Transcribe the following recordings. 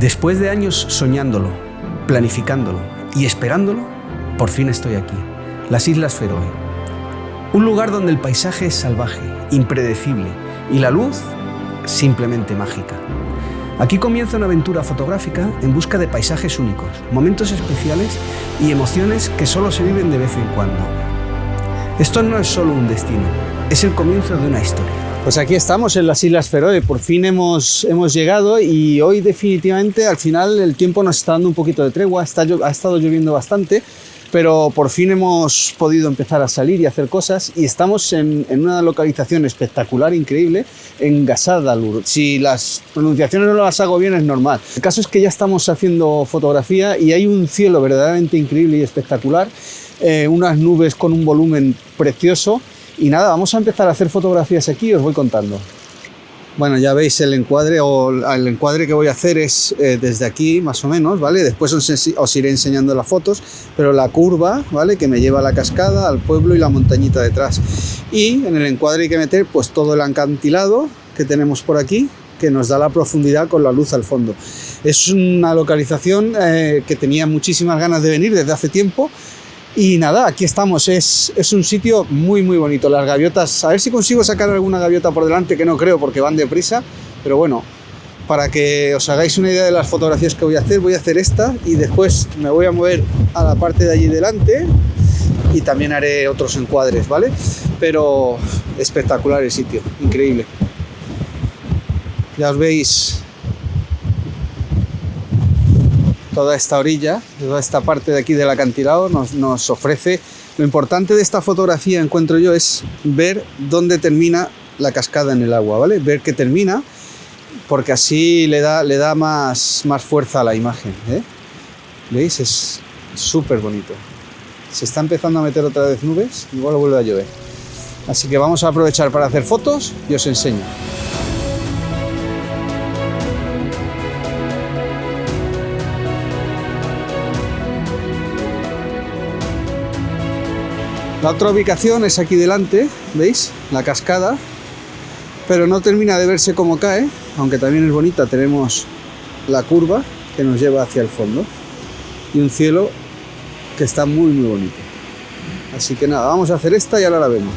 Después de años soñándolo, planificándolo y esperándolo, por fin estoy aquí, las Islas Feroe. Un lugar donde el paisaje es salvaje, impredecible y la luz simplemente mágica. Aquí comienza una aventura fotográfica en busca de paisajes únicos, momentos especiales y emociones que solo se viven de vez en cuando. Esto no es solo un destino, es el comienzo de una historia. Pues aquí estamos en las Islas Feroe, por fin hemos llegado y hoy definitivamente al final el tiempo nos está dando un poquito de tregua, ha estado lloviendo bastante, pero por fin hemos podido empezar a salir y hacer cosas y estamos en una localización espectacular, increíble, en Gásadalur. Si las pronunciaciones no las hago bien es normal. El caso es que ya estamos haciendo fotografía y hay un cielo verdaderamente increíble y espectacular, unas nubes con un volumen precioso. Y nada, vamos a empezar a hacer fotografías aquí y os voy contando. Bueno, ya veis el encuadre que voy a hacer es desde aquí más o menos, ¿vale? Después os iré enseñando las fotos, pero la curva, ¿vale? Que me lleva a la cascada, al pueblo y la montañita detrás. Y en el encuadre hay que meter pues todo el acantilado que tenemos por aquí, que nos da la profundidad con la luz al fondo. Es una localización que tenía muchísimas ganas de venir desde hace tiempo. Y nada, aquí estamos, es un sitio muy muy bonito. Las gaviotas, a ver si consigo sacar alguna gaviota por delante, que no creo porque van deprisa, pero bueno, para que os hagáis una idea de las fotografías que voy a hacer esta y después me voy a mover a la parte de allí delante y también haré otros encuadres, ¿vale? Pero espectacular el sitio, increíble. Ya os veis toda esta orilla, toda esta parte de aquí del acantilado nos ofrece. Lo importante de esta fotografía, encuentro yo, es ver dónde termina la cascada en el agua, ¿vale? Ver que termina, porque así le da más fuerza a la imagen, ¿eh? ¿Veis? Es súper bonito. Se está empezando a meter otra vez nubes, igual vuelve a llover. Así que vamos a aprovechar para hacer fotos y os enseño. La otra ubicación es aquí delante, ¿veis? La cascada, pero no termina de verse cómo cae, aunque también es bonita. Tenemos la curva que nos lleva hacia el fondo y un cielo que está muy muy bonito. Así que nada, vamos a hacer esta y ahora la vemos.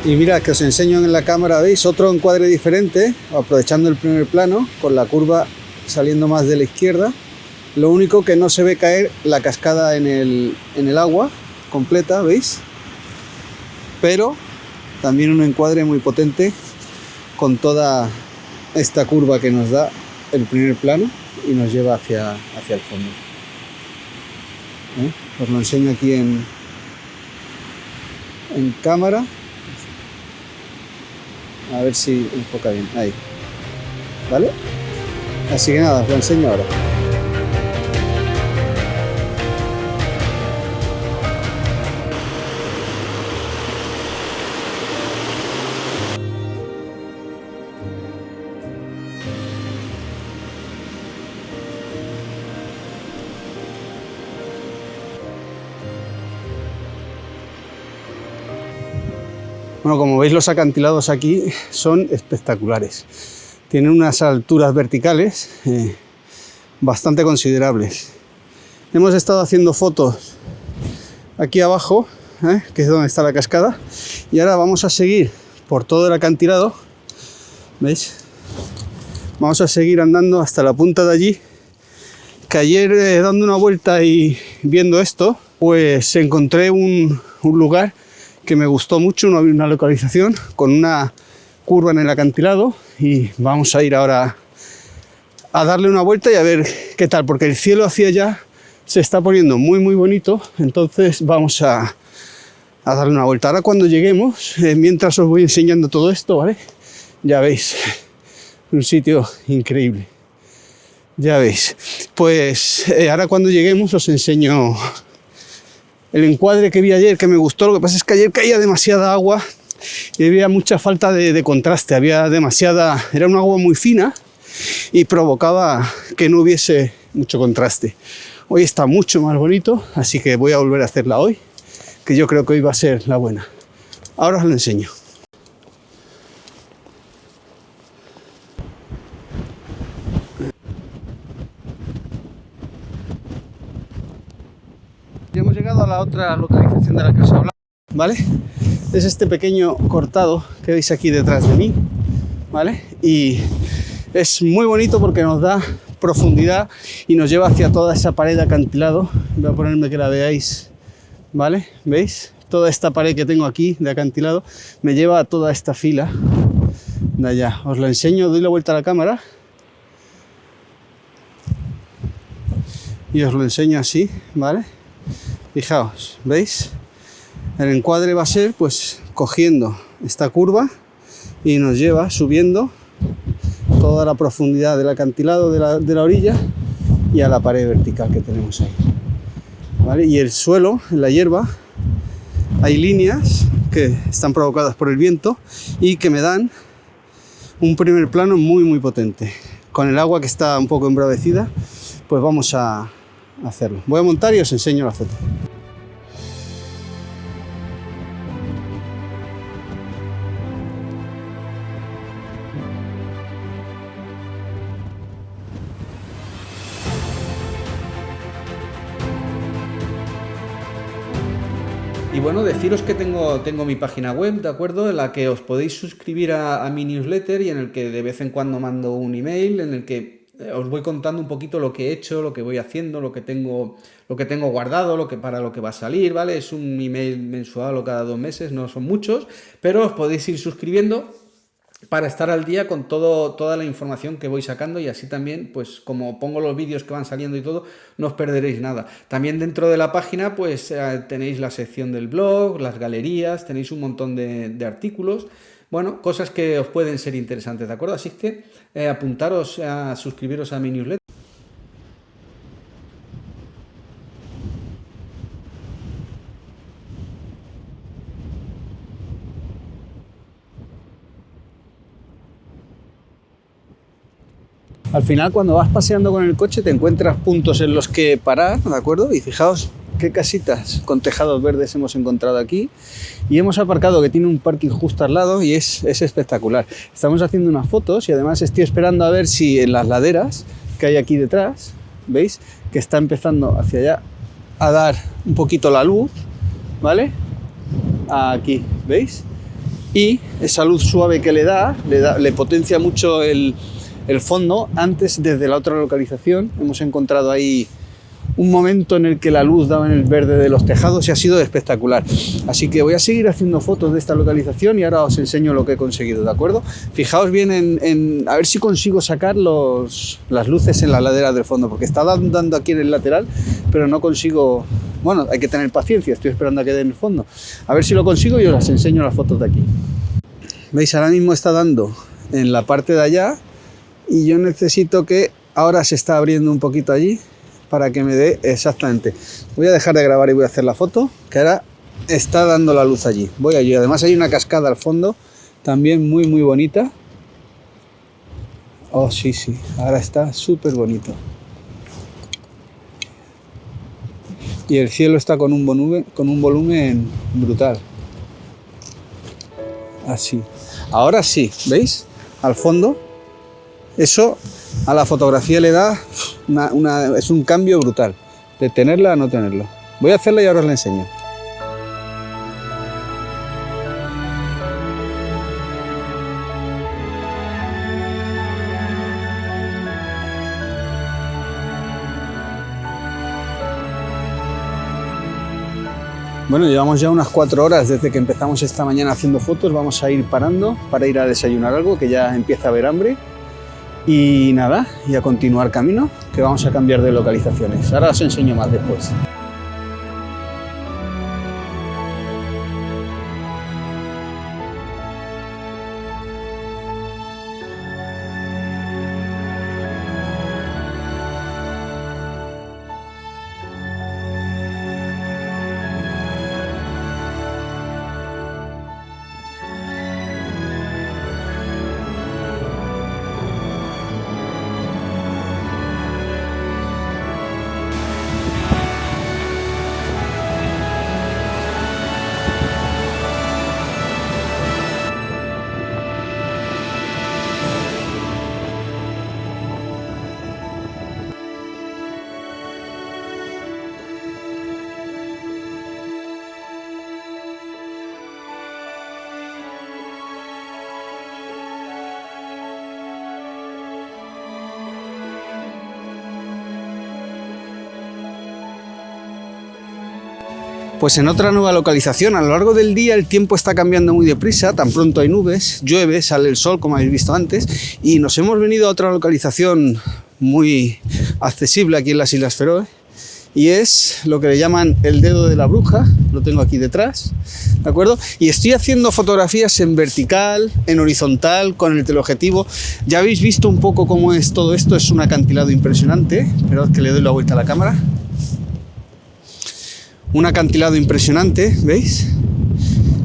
Y mira, que os enseño en la cámara, ¿veis? Otro encuadre diferente, aprovechando el primer plano, con la curva saliendo más de la izquierda. Lo único que no se ve caer la cascada en el agua completa, ¿veis? Pero también un encuadre muy potente con toda esta curva que nos da el primer plano y nos lleva hacia el fondo. Os lo enseño aquí en cámara. A ver si enfoca bien. Ahí. ¿Vale? Así que nada, os lo enseño ahora. Bueno, como veis, los acantilados aquí son espectaculares. Tienen unas alturas verticales bastante considerables. Hemos estado haciendo fotos aquí abajo, que es donde está la cascada, y ahora vamos a seguir por todo el acantilado. ¿Veis? Vamos a seguir andando hasta la punta de allí, que ayer dando una vuelta y viendo esto, pues encontré un lugar que me gustó mucho, una localización con una curva en el acantilado, y vamos a ir ahora a darle una vuelta y a ver qué tal, porque el cielo hacia allá se está poniendo muy muy bonito. Entonces vamos a darle una vuelta. Ahora cuando lleguemos, mientras os voy enseñando todo esto, ¿vale? Ya veis, un sitio increíble. Ya veis. Pues ahora cuando lleguemos os enseño el encuadre que vi ayer, que me gustó. Lo que pasa es que ayer caía demasiada agua y había mucha falta de contraste. Había demasiada, era un agua muy fina y provocaba que no hubiese mucho contraste. Hoy está mucho más bonito, así que voy a volver a hacerla hoy, que yo creo que hoy va a ser la buena. Ahora os lo enseño. llegado a la otra localización de la que os hablaba, ¿vale? Es este pequeño cortado que veis aquí detrás de mí, ¿vale? Y es muy bonito porque nos da profundidad y nos lleva hacia toda esa pared de acantilado. Voy a ponerme que la veáis, ¿vale? ¿Veis? Toda esta pared que tengo aquí de acantilado me lleva a toda esta fila de allá. Os lo enseño, doy la vuelta a la cámara y os lo enseño así, ¿vale? Fijaos, ¿veis? El encuadre va a ser pues cogiendo esta curva y nos lleva subiendo toda la profundidad del acantilado de la orilla y a la pared vertical que tenemos ahí, ¿vale? Y el suelo, en la hierba, hay líneas que están provocadas por el viento y que me dan un primer plano muy muy potente. Con el agua que está un poco embravecida, pues vamos a hacerlo. Voy a montar y os enseño la foto. Y bueno, deciros que tengo mi página web, ¿de acuerdo? En la que os podéis suscribir a mi newsletter y en el que de vez en cuando mando un email, en el que os voy contando un poquito lo que he hecho, lo que voy haciendo, lo que tengo guardado, para lo que va a salir, ¿vale? Es un email mensual o cada 2 meses, no son muchos, pero os podéis ir suscribiendo para estar al día con toda la información que voy sacando y así también, pues como pongo los vídeos que van saliendo y todo, no os perderéis nada. También dentro de la página pues tenéis la sección del blog, las galerías, tenéis un montón de artículos, bueno, cosas que os pueden ser interesantes, ¿de acuerdo? Así que apuntaros a suscribiros a mi newsletter. Al final, cuando vas paseando con el coche, te encuentras puntos en los que parar, ¿de acuerdo? Y fijaos qué casitas con tejados verdes hemos encontrado aquí. Y hemos aparcado, que tiene un parking justo al lado y es espectacular. Estamos haciendo unas fotos y además estoy esperando a ver si en las laderas que hay aquí detrás, ¿veis? Que está empezando hacia allá a dar un poquito la luz, ¿vale? Aquí, ¿veis? Y esa luz suave que le potencia mucho el fondo. Antes, desde la otra localización, hemos encontrado ahí un momento en el que la luz daba en el verde de los tejados y ha sido espectacular. Así que voy a seguir haciendo fotos de esta localización y ahora os enseño lo que he conseguido, ¿de acuerdo? Fijaos bien en a ver si consigo sacar las luces en la ladera del fondo, porque está dando aquí en el lateral, pero no consigo. Bueno, hay que tener paciencia, estoy esperando a que dé en el fondo. A ver si lo consigo y os las enseño las fotos de aquí. ¿Veis? Ahora mismo está dando en la parte de allá y yo necesito que ahora se está abriendo un poquito allí para que me dé exactamente. Voy a dejar de grabar y voy a hacer la foto, que ahora está dando la luz allí. Voy allí. Además hay una cascada al fondo, también muy muy bonita. Oh, sí, ahora está súper bonito. Y el cielo está con un volumen brutal. Así. Ahora sí, ¿veis? Al fondo. Eso a la fotografía le da es un cambio brutal, de tenerla a no tenerlo. Voy a hacerla y ahora os la enseño. Bueno, llevamos ya unas 4 horas desde que empezamos esta mañana haciendo fotos. Vamos a ir parando para ir a desayunar algo, que ya empieza a haber hambre. Y nada, y a continuar camino, que vamos a cambiar de localizaciones. Ahora os enseño más después. Pues en otra nueva localización. A lo largo del día el tiempo está cambiando muy deprisa, tan pronto hay nubes, llueve, sale el sol, como habéis visto antes, y nos hemos venido a otra localización muy accesible aquí en las Islas Feroe, y es lo que le llaman el dedo de la bruja. Lo tengo aquí detrás, ¿de acuerdo? Y estoy haciendo fotografías en vertical, en horizontal, con el teleobjetivo. Ya habéis visto un poco cómo es todo esto, es un acantilado impresionante. Esperad que le doy la vuelta a la cámara. Un acantilado impresionante, ¿veis?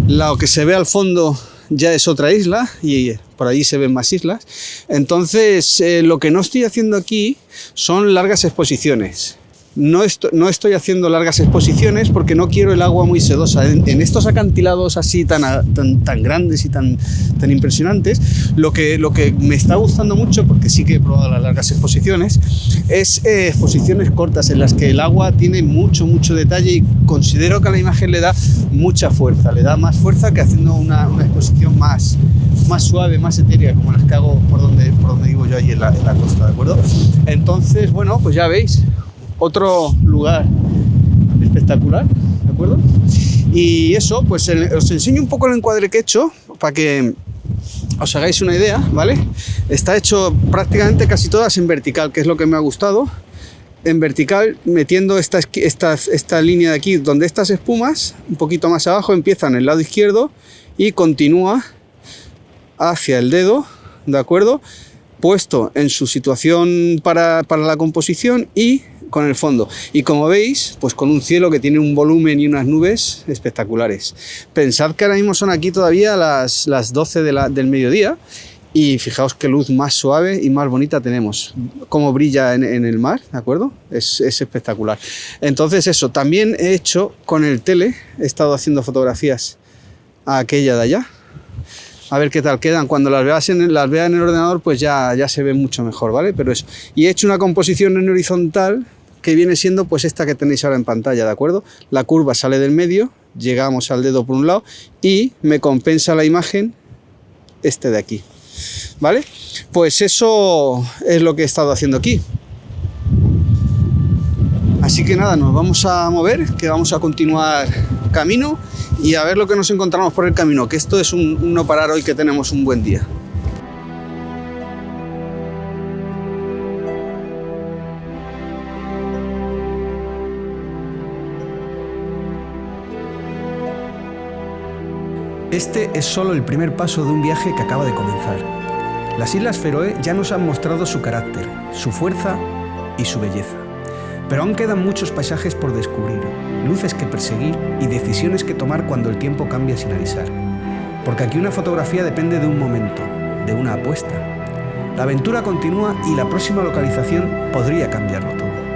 Lo que se ve al fondo ya es otra isla y por allí se ven más islas. Entonces, lo que no estoy haciendo aquí son largas exposiciones. No estoy haciendo largas exposiciones porque no quiero el agua muy sedosa. En estos acantilados así tan grandes y tan impresionantes, lo que me está gustando mucho, porque sí que he probado las largas exposiciones, es exposiciones cortas en las que el agua tiene mucho detalle, y considero que a la imagen le da mucha fuerza, le da más fuerza que haciendo una exposición más suave, más etérea, como las que hago por donde digo yo, allí en la costa, ¿de acuerdo? Entonces, bueno, pues ya veis, otro lugar espectacular, ¿de acuerdo? Y eso, pues os enseño un poco el encuadre que he hecho para que os hagáis una idea, ¿vale? Está hecho prácticamente casi todas en vertical, que es lo que me ha gustado. En vertical, metiendo esta línea de aquí, donde estas espumas, un poquito más abajo, empiezan en el lado izquierdo y continúa hacia el dedo, ¿de acuerdo? Puesto en su situación para la composición y con el fondo. Y como veis, pues con un cielo que tiene un volumen y unas nubes espectaculares. Pensad que ahora mismo son aquí todavía las 12 del mediodía, y fijaos qué luz más suave y más bonita tenemos. Cómo brilla en el mar, ¿de acuerdo? Es espectacular. Entonces eso, también he hecho con el tele, he estado haciendo fotografías a aquella de allá. A ver qué tal quedan. Cuando las vea en el ordenador, pues ya se ve mucho mejor, ¿vale? Pero eso. Y he hecho una composición en horizontal que viene siendo pues esta que tenéis ahora en pantalla, ¿de acuerdo? La curva sale del medio, llegamos al dedo por un lado y me compensa la imagen este de aquí, ¿vale? Pues eso es lo que he estado haciendo aquí. Así que nada, nos vamos a mover, que vamos a continuar camino y a ver lo que nos encontramos por el camino, que esto es un no parar hoy, que tenemos un buen día. Este es solo el primer paso de un viaje que acaba de comenzar. Las Islas Feroe ya nos han mostrado su carácter, su fuerza y su belleza. Pero aún quedan muchos paisajes por descubrir, luces que perseguir y decisiones que tomar cuando el tiempo cambia sin avisar. Porque aquí una fotografía depende de un momento, de una apuesta. La aventura continúa y la próxima localización podría cambiarlo todo.